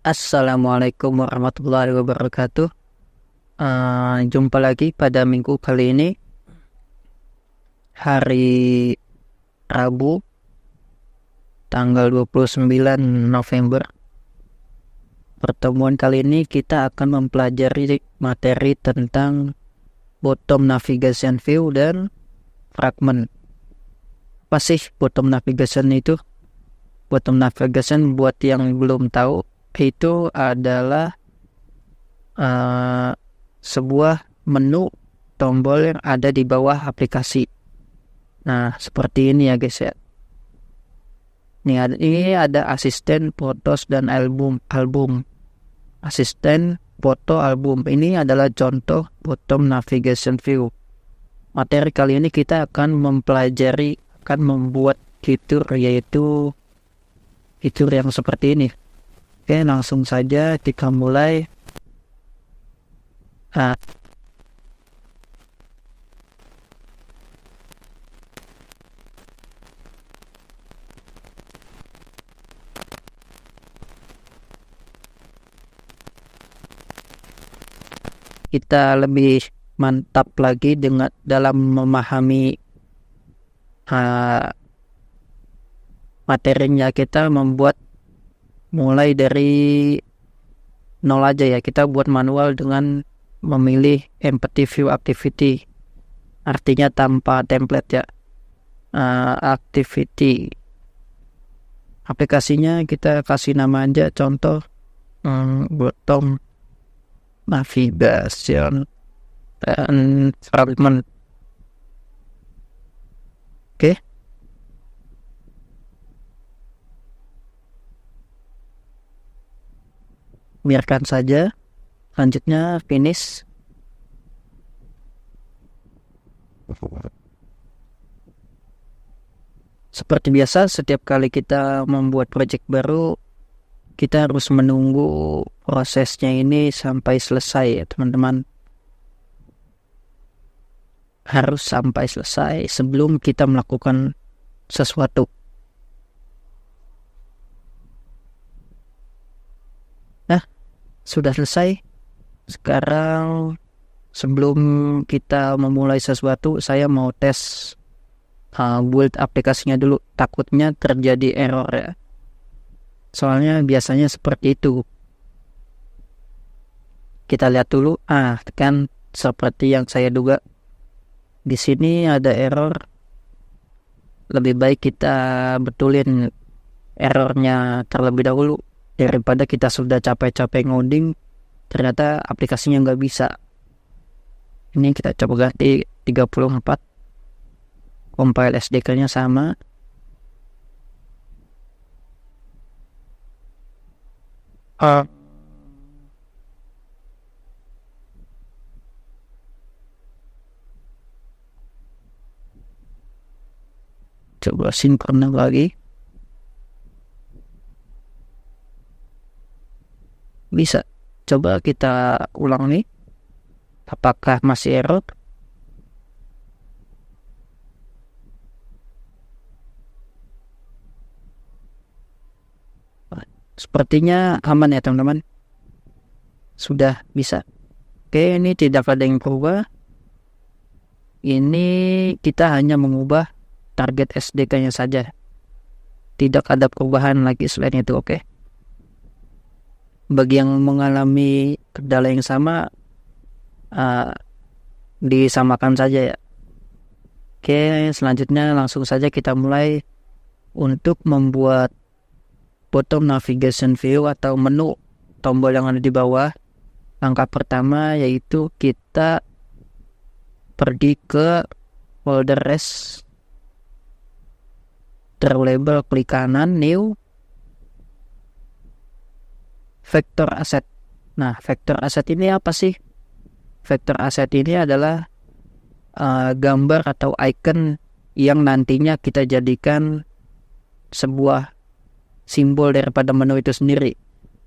Assalamualaikum warahmatullahi wabarakatuh. Jumpa lagi pada minggu kali ini, hari Rabu, tanggal 29 November. Pertemuan kali ini kita akan mempelajari materi tentang bottom navigation view dan fragment. Apa sih bottom navigation itu? Bottom navigation buat yang belum tahu, itu adalah sebuah menu tombol yang ada di bawah aplikasi. Nah, seperti ini ya guys ya. Ini ada asisten fotos dan album. Asisten foto album. Ini adalah contoh bottom navigation view. Materi kali ini kita akan membuat fitur, yaitu fitur yang seperti ini. Oke, langsung saja kita mulai. Kita lebih mantap lagi dalam memahami materinya. Kita mulai dari nol aja ya. Kita buat manual dengan memilih empty view activity, artinya tanpa template ya. Activity aplikasinya kita kasih nama aja, contoh bottom navigation dan fragment. Oke. Biarkan saja. Selanjutnya finish. Seperti biasa, setiap kali kita membuat project baru, kita harus menunggu prosesnya ini sampai selesai ya teman-teman. Harus sampai selesai sebelum kita melakukan sesuatu. Nah, sudah selesai. Sekarang sebelum kita memulai sesuatu, saya mau tes build aplikasinya dulu. Takutnya terjadi error ya. Soalnya biasanya seperti itu. Kita lihat dulu. Kan seperti yang saya duga. Di sini ada error. Lebih baik kita betulin errornya terlebih dahulu daripada kita sudah capek-capek ngoding, ternyata aplikasinya nggak bisa. Ini kita coba ganti 34. Compile SDK-nya sama. Coba sinkron lagi. Bisa. Coba kita ulang nih. Apakah masih error? Sepertinya aman ya teman-teman. Sudah bisa. Oke, ini tidak ada yang berubah. Ini kita hanya mengubah target SDK-nya saja. Tidak ada perubahan lagi selain itu, oke? Bagi yang mengalami kendala yang sama, disamakan saja ya. Oke, selanjutnya langsung saja kita mulai untuk membuat bottom navigation view atau menu tombol yang ada di bawah. Langkah pertama yaitu kita pergi ke folder res, terlabel klik kanan, new, vector asset. Nah, vector asset ini apa sih? Vector asset ini adalah gambar atau icon yang nantinya kita jadikan sebuah simbol daripada menu itu sendiri.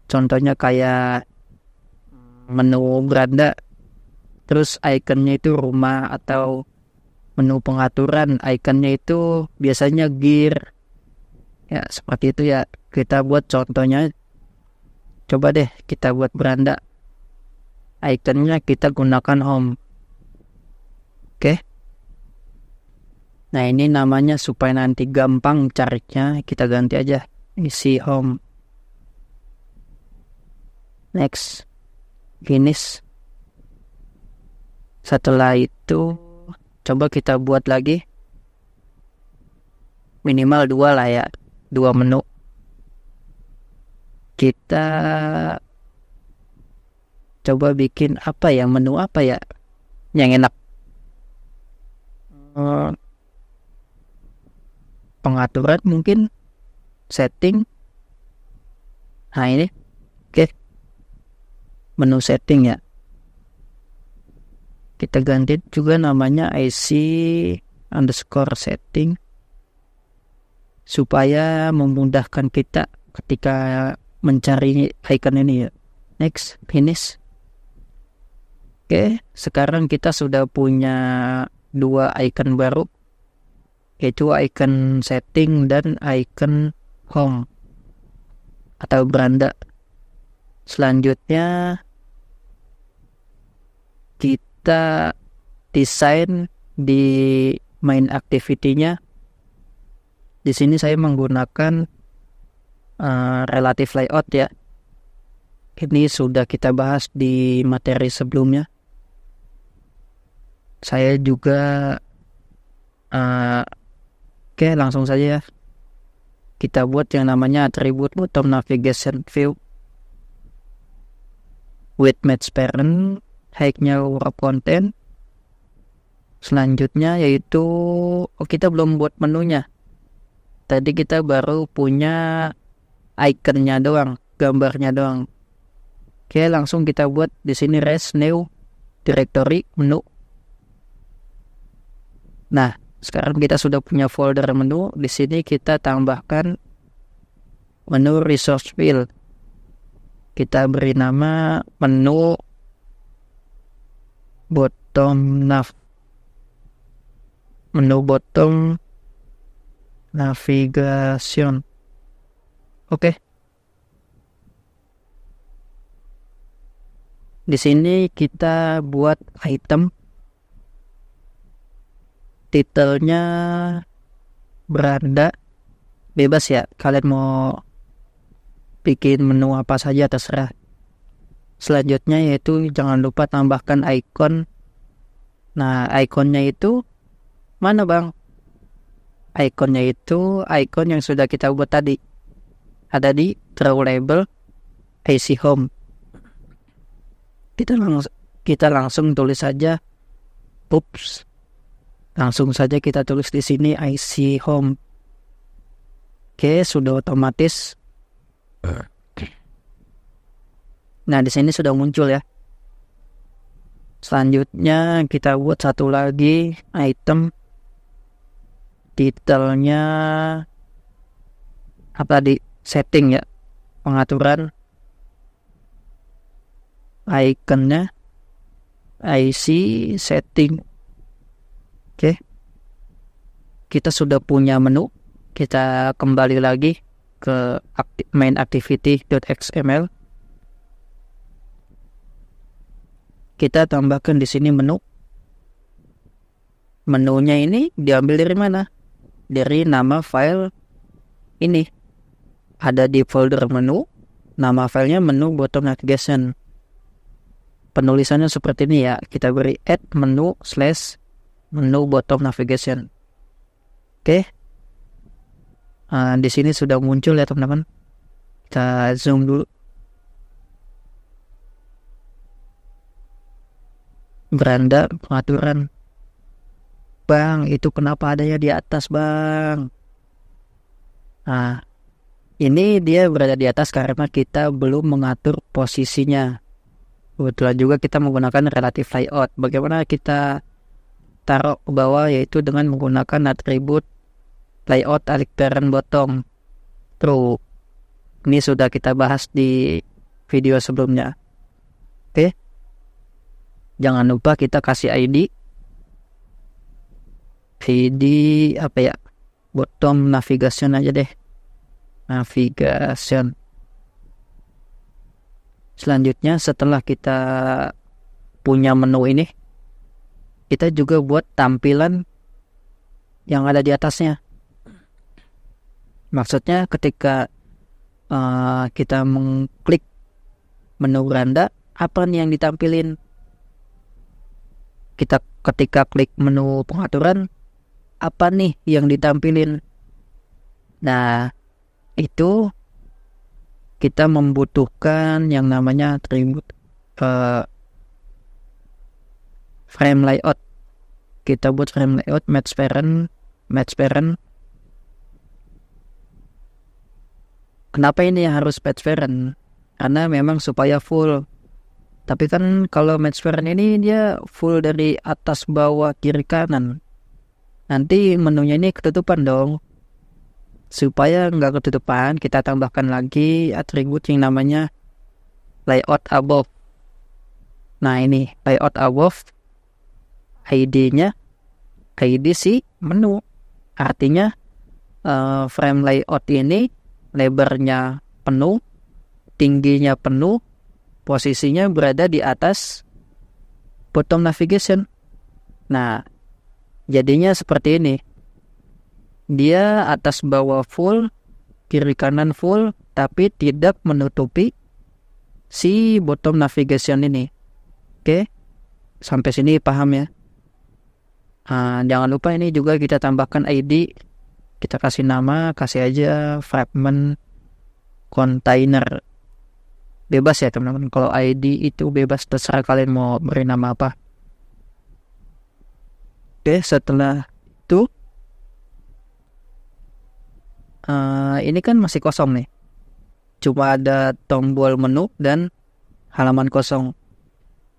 Contohnya kayak menu beranda, terus ikonnya itu rumah, atau menu pengaturan, ikonnya itu biasanya gear. Ya, seperti itu ya. Kita buat contohnya Coba deh kita buat beranda. Ikonnya kita gunakan home. Oke. Nah, ini namanya supaya nanti gampang carinya, kita ganti aja isi home. Next. Finish. Setelah itu coba kita buat lagi minimal 2 lah ya, 2 menu. Kita coba bikin apa ya, menu apa ya yang enak. Pengaturan mungkin, setting. Nah ini, oke. Menu setting ya. Kita ganti juga namanya IC_setting supaya memudahkan kita ketika mencari icon ini ya. Next, finish. Oke, sekarang kita sudah punya 2 icon baru, yaitu icon setting dan icon home atau beranda. Selanjutnya kita desain di main activity-nya. Di sini saya menggunakan relative layout ya. Ini sudah kita bahas di materi sebelumnya. Saya juga oke, langsung saja ya. Kita buat yang namanya atribut bottom navigation view with match parent, height-nya wrap content. Selanjutnya yaitu kita belum buat menunya. Tadi kita baru punya ikonnya doang, gambarnya doang. Oke, langsung kita buat di sini res new directory menu. Nah, sekarang kita sudah punya folder menu. Di sini kita tambahkan menu resource field. Kita beri nama menu bottom navigation. Oke. Di sini kita buat item, titelnya beranda, bebas ya, kalian mau bikin menu apa saja terserah. Selanjutnya yaitu jangan lupa tambahkan icon. Nah, ikonnya itu mana bang? Ikonnya itu icon yang sudah kita buat tadi, ada di draw label IC home. Kita langsung tulis saja, langsung saja kita tulis di sini IC home. Oke, sudah otomatis. Nah, di sini sudah muncul ya. Selanjutnya kita buat satu lagi item, titelnya apa tadi? Setting ya, pengaturan. Ikonnya IC setting. Oke. Kita sudah punya menu. Kita kembali lagi ke main activity.xml. Kita tambahkan di sini menu. Menunya ini diambil dari mana? Dari nama file ini. Ada di folder menu. Nama filenya menu bottom navigation. Penulisannya seperti ini ya. Kita beri add menu/menu bottom navigation. Oke. Di sini sudah muncul ya teman-teman. Kita zoom dulu. Beranda pengaturan. Bang, itu kenapa adanya di atas bang? Nah, ini dia berada di atas karena kita belum mengatur posisinya. Kebetulan juga kita menggunakan relative layout. Bagaimana kita taruh ke bawah, yaitu dengan menggunakan atribut layout alik parent bottom true. Ini sudah kita bahas di video sebelumnya. Oke. Jangan lupa kita kasih ID apa ya? Bottom navigation aja deh. Navigation. Selanjutnya setelah kita punya menu ini, kita juga buat tampilan yang ada di atasnya. Maksudnya ketika kita mengklik menu beranda, apa nih yang ditampilin? Kita ketika klik menu pengaturan, apa nih yang ditampilin? Nah, itu kita membutuhkan yang namanya atribut frame layout. Kita buat frame layout match parent. Kenapa ini harus match parent? Karena memang supaya full. Tapi kan kalau match parent ini dia full dari atas bawah kiri kanan. Nanti menunya ini ketutupan dong. Supaya nggak ketutupan, kita tambahkan lagi atribut yang namanya layout above. Nah ini layout above, ID-nya ID si menu. Artinya frame layout ini lebarnya penuh, tingginya penuh, posisinya berada di atas bottom navigation. Nah, jadinya seperti ini. Dia atas bawah full, kiri kanan full, tapi tidak menutupi si bottom navigation ini. Oke, sampai sini paham ya? Jangan lupa ini juga kita tambahkan ID. Kita kasih nama, kasih aja fragment container. Bebas ya teman-teman. Kalau ID itu bebas, terserah kalian mau beri nama apa. Oke, setelah itu ini kan masih kosong nih. Cuma ada tombol menu dan halaman kosong.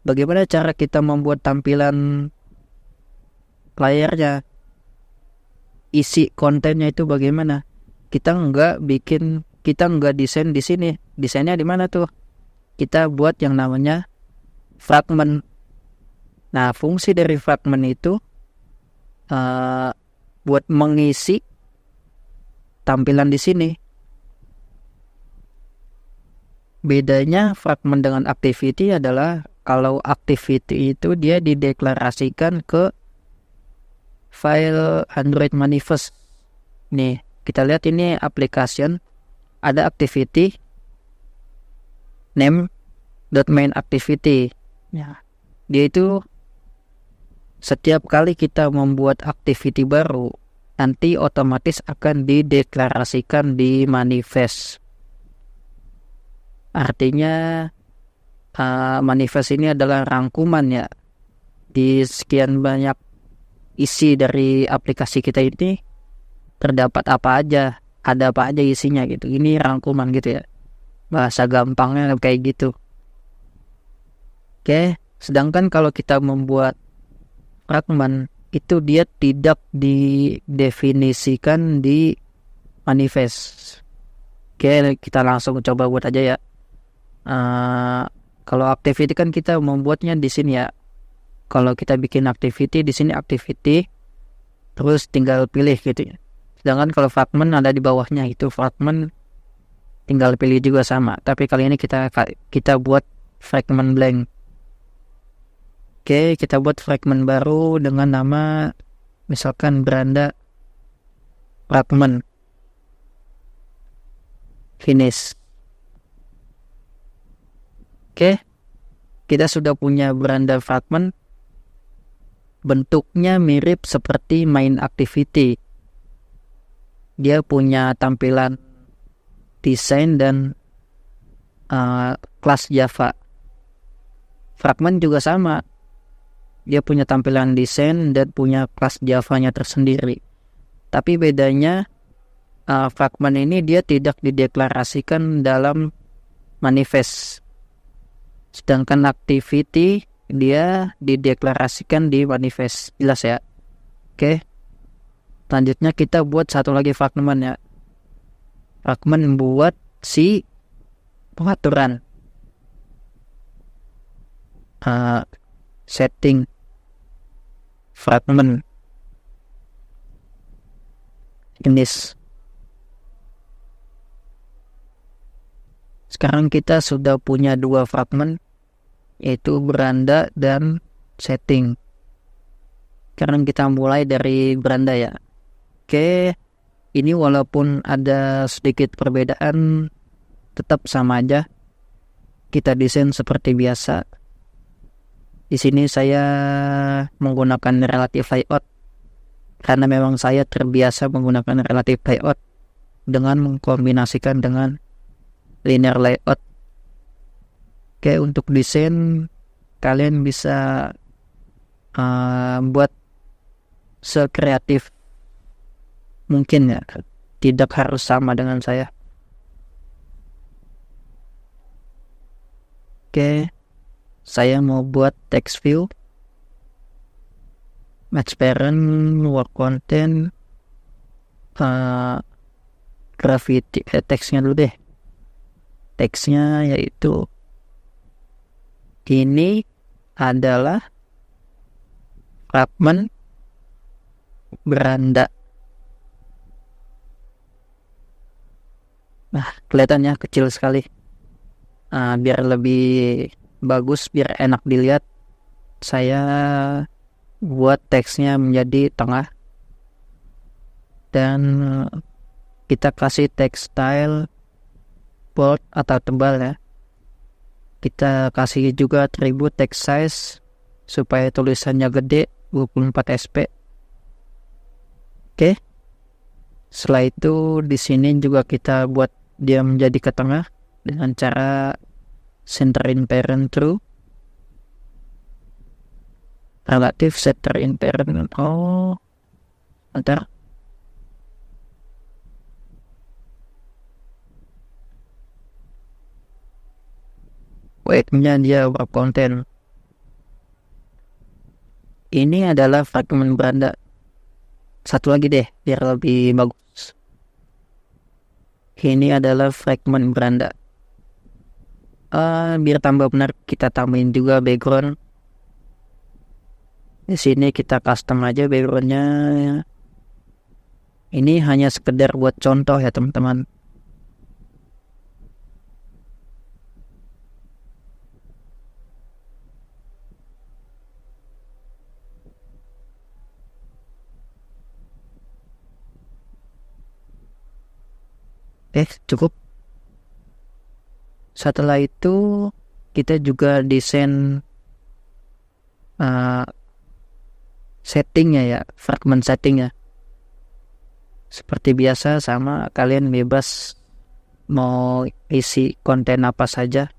Bagaimana cara kita membuat tampilan layarnya? Isi kontennya itu bagaimana? Kita nggak desain di sini. Desainnya di mana tuh? Kita buat yang namanya fragment. Nah, fungsi dari fragment itu buat mengisi tampilan di sini. Bedanya fragment dengan activity adalah kalau activity itu dia dideklarasikan ke file Android manifest. Nih, kita lihat ini application, ada activity name.main activity. Ya, dia itu setiap kali kita membuat activity baru, nanti otomatis akan dideklarasikan di manifest. Artinya manifest ini adalah rangkuman ya di sekian banyak isi dari aplikasi kita ini, terdapat apa aja, ada apa aja isinya gitu. Ini rangkuman gitu ya, bahasa gampangnya kayak gitu. Oke, sedangkan kalau kita membuat fragment itu dia tidak didefinisikan di manifest. Oke, kita langsung coba buat aja ya. Kalau activity kan kita membuatnya di sini ya. Kalau kita bikin activity di sini activity, terus tinggal pilih gitu ya. Sedangkan kalau fragment ada di bawahnya, itu fragment tinggal pilih juga sama. Tapi kali ini kita buat fragment blank. Oke, kita buat fragment baru dengan nama misalkan beranda fragment. Finish. Oke, kita sudah punya beranda fragment. Bentuknya mirip seperti main activity. Dia punya tampilan desain dan kelas Java. Fragment juga sama. Dia punya tampilan desain dan punya kelas Java-nya tersendiri. Tapi bedanya fragment ini dia tidak dideklarasikan dalam manifest. Sedangkan activity dia dideklarasikan di manifest. Jelas ya? Oke. Selanjutnya kita buat satu lagi fragment ya. Fragment buat si pengaturan. Setting fragment jenis. Sekarang kita sudah punya dua fragmen, yaitu beranda dan setting. Sekarang kita mulai dari beranda ya. Oke, ini walaupun ada sedikit perbedaan, tetap sama aja. Kita desain seperti biasa. Di sini saya menggunakan relative layout karena memang saya terbiasa menggunakan relative layout dengan mengkombinasikan dengan linear layout. Oke, untuk desain kalian bisa buat sekreatif mungkin ya, tidak harus sama dengan saya. Oke, saya mau buat text view, match parent, work content, gravity, teksnya dulu deh. Teksnya yaitu ini adalah fragmen beranda. Nah, kelihatannya kecil sekali. Biar lebih bagus, biar enak dilihat, saya buat teksnya menjadi tengah. Dan kita kasih text style bold atau tebal ya. Kita kasih juga atribut text size supaya tulisannya gede, 24 sp. Oke. Setelah itu di sini juga kita buat dia menjadi ke tengah dengan cara center in parent true, relative center in parent. Oh, bentar. Weightnya dia work content. Ini adalah fragmen beranda. Satu lagi deh biar lebih bagus. Ini adalah fragmen beranda. Biar tambah benar kita tambahin juga background. Di sini kita custom aja backgroundnya. Ini hanya sekedar buat contoh ya teman-teman. Cukup. Setelah itu kita juga desain settingnya ya, fragment settingnya. Seperti biasa sama, kalian bebas mau isi konten apa saja.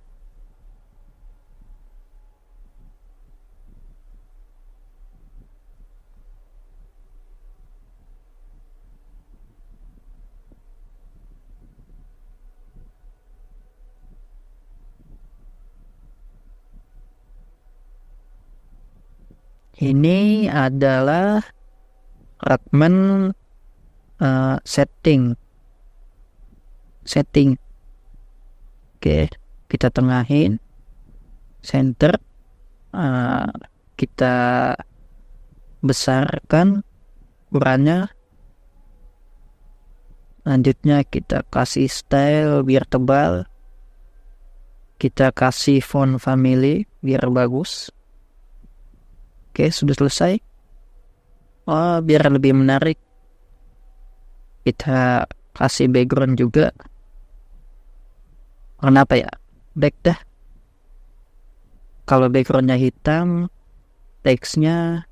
Ini adalah fragmen setting. Oke, kita tengahin, center, kita besarkan ukurannya. Lanjutnya kita kasih style biar tebal. Kita kasih font family biar bagus. Oke, sudah selesai. Biar lebih menarik, kita kasih background juga. Warna apa ya? Black dah. Kalau backgroundnya hitam, teksnya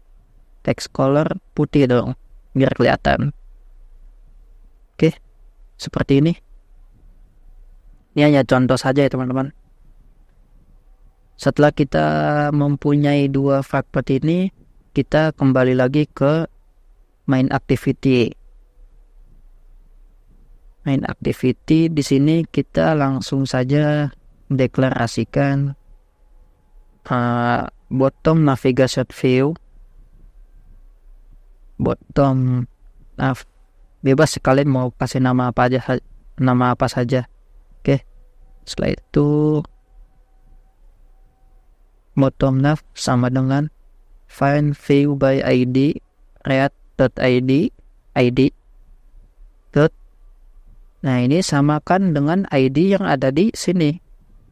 text color putih dong, biar kelihatan. Oke, seperti ini. Ini hanya contoh saja ya teman-teman. Setelah kita mempunyai dua fragment ini, kita kembali lagi ke main activity. Main activity di sini kita langsung saja deklarasikan bottom navigation view. Bottom bebas sekalian mau kasih nama apa saja. Oke. Setelah itu bottom nav sama dengan find view by ID react.id ID. Nah, ini samakan dengan ID yang ada di sini.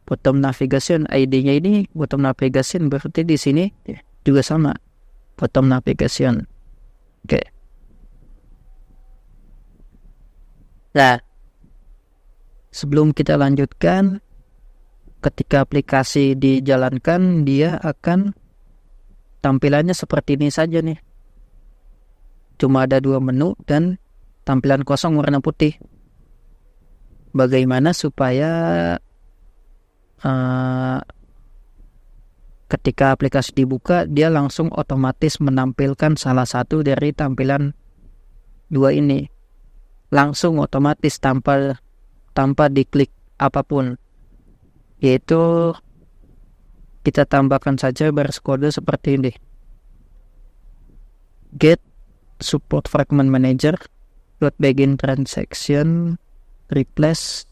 bottom navigation, ID-nya ini bottom navigation, berarti di sini juga sama, bottom navigation. Oke. Nah, sebelum kita lanjutkan, ketika aplikasi dijalankan, dia akan tampilannya seperti ini saja nih. Cuma ada 2 menu dan tampilan kosong warna putih. Bagaimana supaya ketika aplikasi dibuka, dia langsung otomatis menampilkan salah satu dari tampilan 2 ini. Langsung otomatis tanpa diklik apapun. Yaitu kita tambahkan saja baris kode seperti ini. Get support fragment manager dot begin transaction replace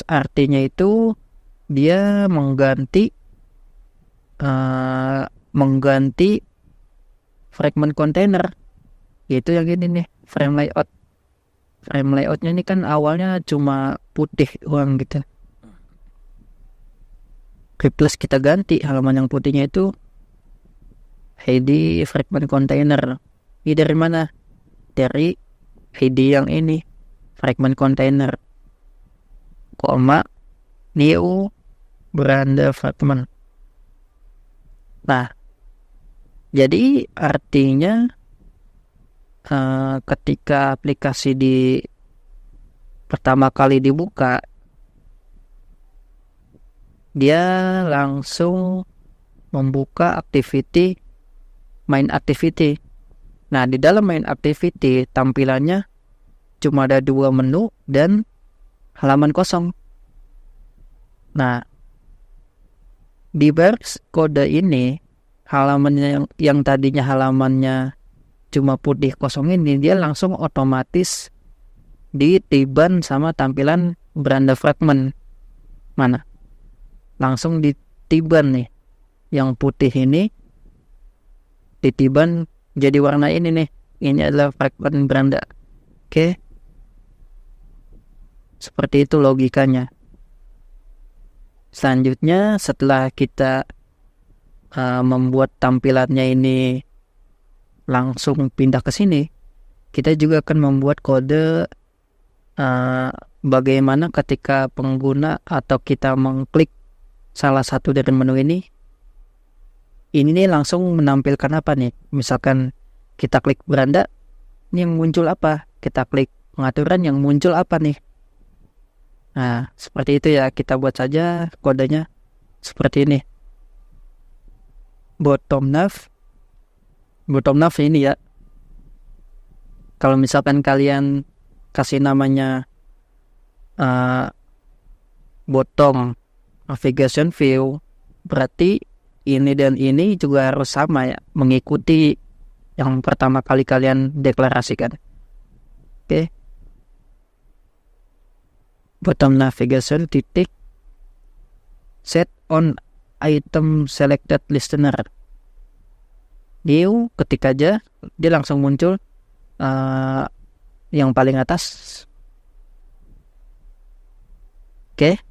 artinya itu dia mengganti fragment container, yaitu yang ini nih, frame layoutnya ini kan awalnya cuma putih doang gitu. Replace kita ganti halaman yang putihnya itu ID fragment container. Ini dari mana? Dari ID yang ini, fragment container, koma new Branda fragment. Nah, jadi artinya ketika aplikasi pertama kali dibuka, dia langsung membuka main activity. Nah, di dalam main activity tampilannya cuma ada 2 menu dan halaman kosong. Nah, di baris kode ini, halamannya yang tadinya halamannya cuma putih kosong ini, dia langsung otomatis ditiban sama tampilan Branda fragment. Mana? Langsung ditiban nih. Yang putih ini ditiban jadi warna ini nih. Ini adalah fragment Branda. Oke. Seperti itu logikanya. Selanjutnya, setelah kita membuat tampilannya ini langsung pindah ke sini, kita juga akan membuat kode bagaimana ketika pengguna atau kita mengklik salah satu dari menu ini nih langsung menampilkan apa nih. Misalkan kita klik Branda, ini yang muncul apa? Kita klik pengaturan, yang muncul apa nih? Nah, seperti itu ya, kita buat saja kodenya seperti ini. Bottom nav ini ya. Kalau misalkan kalian kasih namanya bottom navigation view, berarti ini dan ini juga harus sama ya, mengikuti yang pertama kali kalian deklarasikan. Oke. Bottom navigation titik set on item selected listener. New, ketik aja, dia langsung muncul yang paling atas. Oke.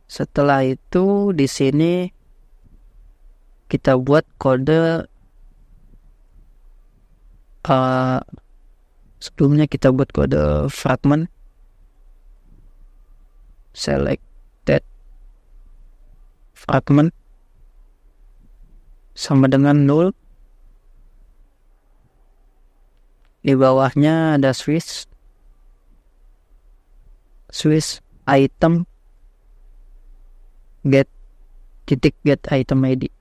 Setelah itu di sini kita buat kode sebelumnya kita buat kode fragment selected fragment sama dengan 0. Di bawahnya ada switch item get item ID.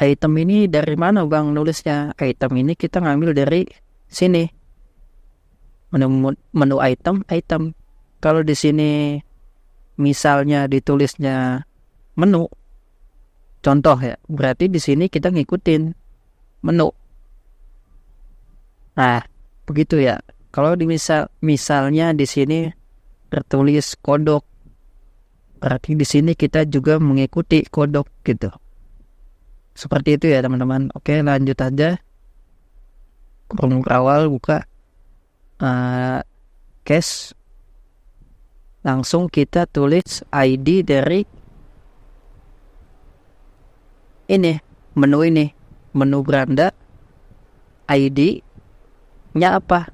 Item ini dari mana Bang nulisnya? Item ini kita ngambil dari sini. Menu item. Kalau di sini misalnya ditulisnya menu, contoh ya, berarti di sini kita ngikutin menu. Nah, begitu ya. Kalau misalnya di sini tertulis kodok, berarti di sini kita juga mengikuti kodok gitu. Seperti itu ya teman-teman. Oke, lanjut aja. Kurung awal buka cache. langsung kita tulis ID dari ini, menu beranda, ID-nya apa.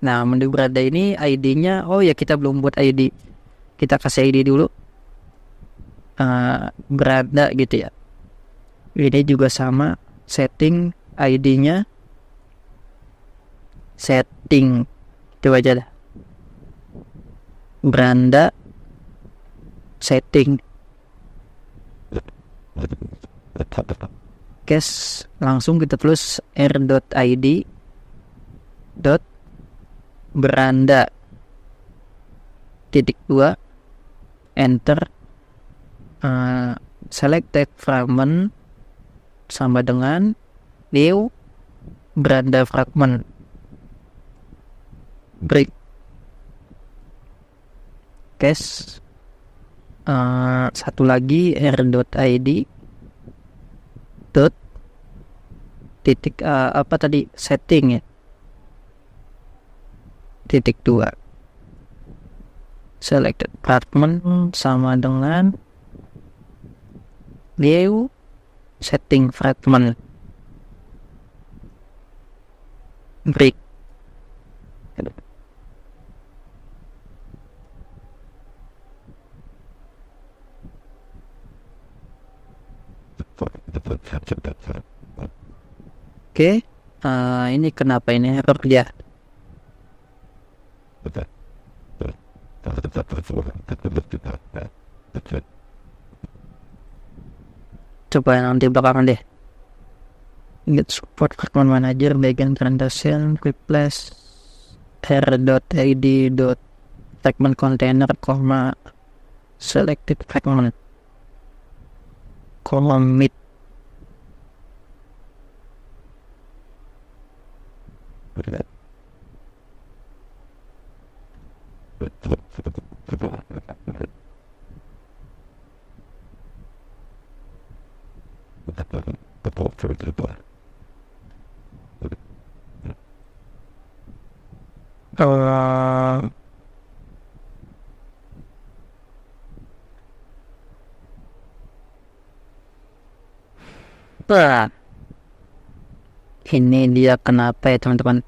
Nah, menu beranda ini ID-nya, oh ya kita belum buat ID, kita kasih ID dulu, beranda gitu ya. Ini juga sama, setting ID-nya, setting itu aja dah, beranda setting. Case langsung kita tulis r.id dot beranda (2) enter. Selected fragment sama dengan new beranda fragment break. Case satu lagi r.id dot titik apa tadi setting ya, (2) selected fragment sama dengan new setting fragment break. Oke, ini kenapa ini error dia? Coba nanti belakangan deh. Get support fragment manager bagian transaction replace r.id dot fragment container, selected fragment, mid. Ini dia kenapa ya teman-teman.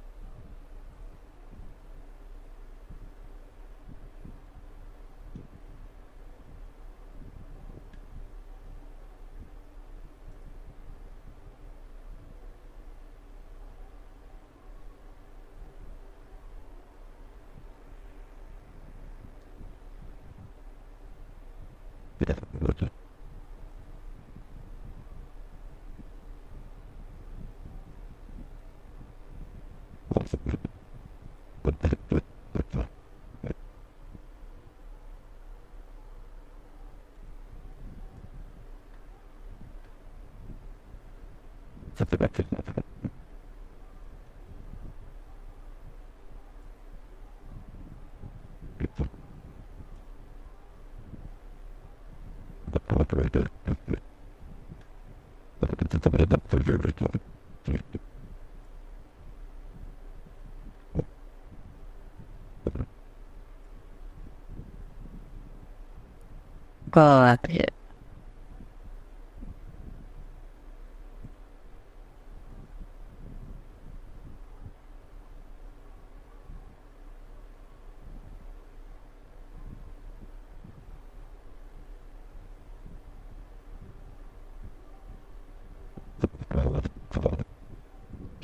Ya.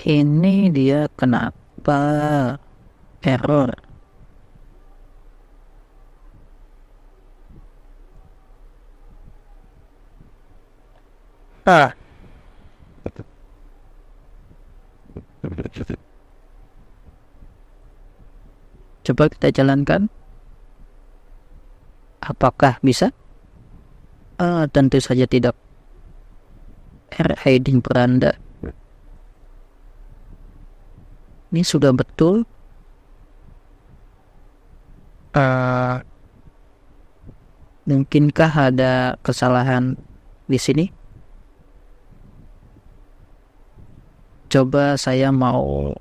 Ini dia kenapa error. Coba kita jalankan. Apakah bisa? Tentu saja tidak. R.id beranda. Ini sudah betul. Mungkinkah ada kesalahan di sini? Coba saya mau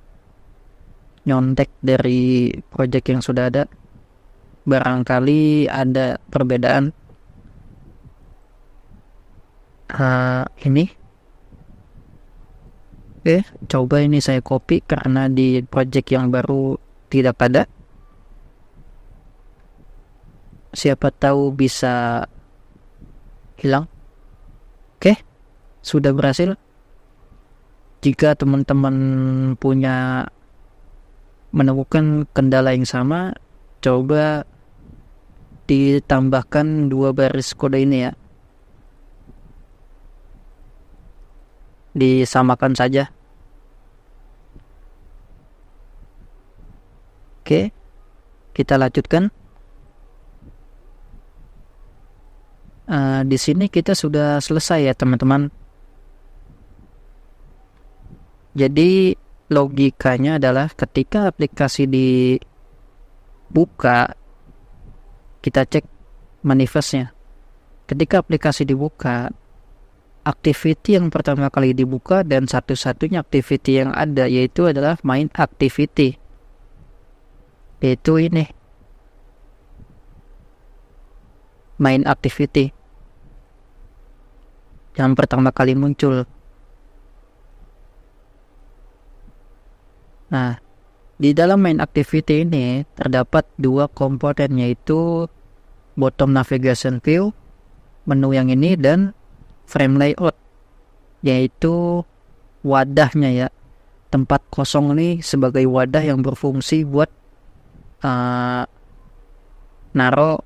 nyontek dari project yang sudah ada. barangkali ada perbedaan. Ini coba ini saya copy karena di project yang baru tidak ada. Siapa tahu bisa hilang. Sudah berhasil. Jika teman-teman menemukan kendala yang sama, coba ditambahkan 2 baris kode ini ya. Disamakan saja. Kita lanjutkan. Di sini kita sudah selesai ya teman-teman. Jadi logikanya adalah ketika aplikasi dibuka, kita cek manifestnya. Ketika aplikasi dibuka, activity yang pertama kali dibuka dan satu-satunya activity yang ada yaitu adalah main activity, yaitu ini main activity yang pertama kali muncul. Nah, di dalam main activity ini terdapat 2 komponen, yaitu bottom navigation view, menu yang ini, dan frame layout, yaitu wadahnya ya. Tempat kosong ini sebagai wadah yang berfungsi buat naruh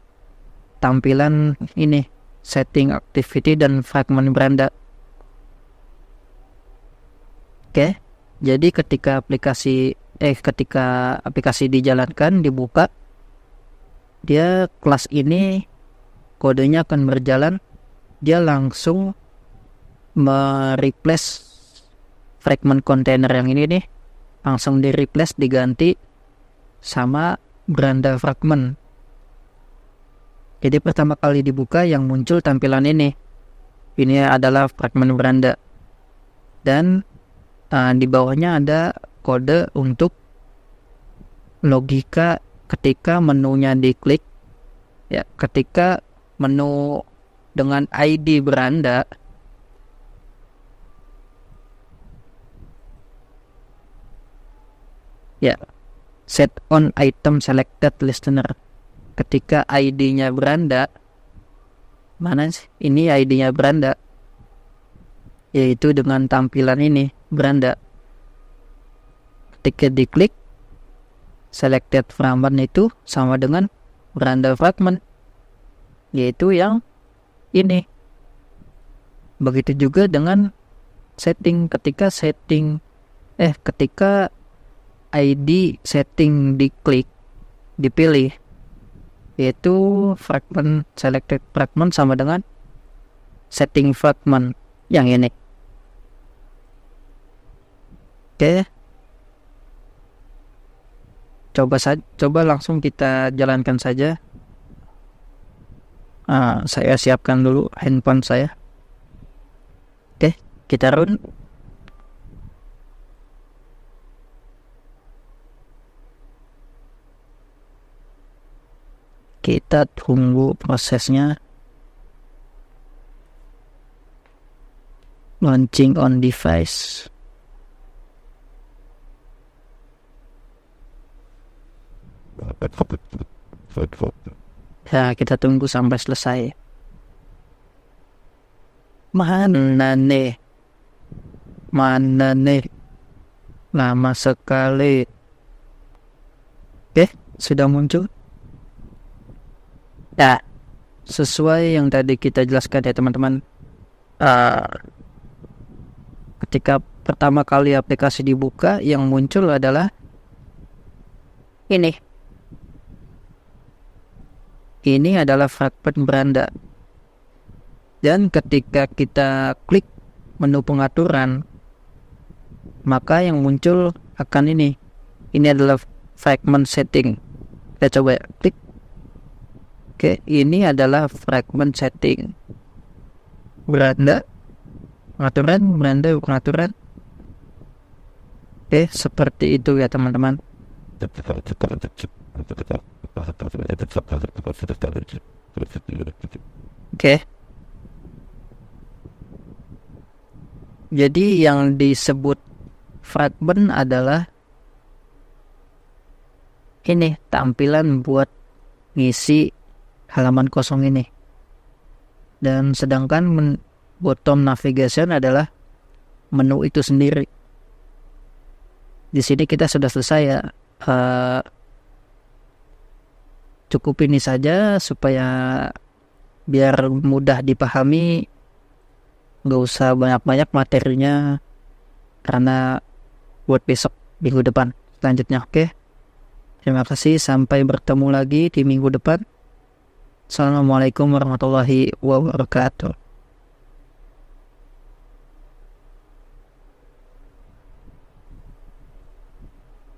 tampilan ini, setting activity dan fragment beranda. Jadi ketika aplikasi dijalankan, dibuka, dia kelas ini kodenya akan berjalan, dia langsung mereplace fragment container yang ini nih, langsung diganti sama beranda fragment. Jadi pertama kali dibuka yang muncul tampilan ini adalah fragment beranda, dan di bawahnya ada kode untuk logika ketika menunya diklik ya. Ketika menu dengan ID beranda ya, set on item selected listener, ketika ID-nya beranda, mana sih ini ID-nya beranda, yaitu dengan tampilan ini beranda. Ketika diklik selected fragment itu sama dengan beranda fragment, yaitu yang ini. Begitu juga dengan setting, ketika ID setting dipilih, yaitu fragment selected fragment sama dengan setting fragment yang ini. Coba langsung kita jalankan saja. Saya siapkan dulu handphone saya. Kita run. Kita tunggu prosesnya. Launching on device. Ya, kita tunggu sampai selesai. Mana nih? Lama sekali. Sudah muncul. Ya, sesuai yang tadi kita jelaskan ya teman-teman. Ketika pertama kali aplikasi dibuka, yang muncul adalah ini. Ini adalah fragment beranda. Dan ketika kita klik menu pengaturan, maka yang muncul akan ini. Ini adalah fragment setting. Kita coba klik. Ini adalah fragment setting. Beranda, pengaturan. Seperti itu ya teman-teman. Oke. Jadi yang disebut fragment adalah ini tampilan buat ngisi halaman kosong ini. Dan sedangkan bottom navigation adalah menu itu sendiri. Di sini kita sudah selesai ya. Cukup ini saja supaya biar mudah dipahami. Nggak usah banyak-banyak materinya karena buat besok minggu depan selanjutnya. Oke. Terima kasih, sampai bertemu lagi di minggu depan. Assalamualaikum warahmatullahi wabarakatuh.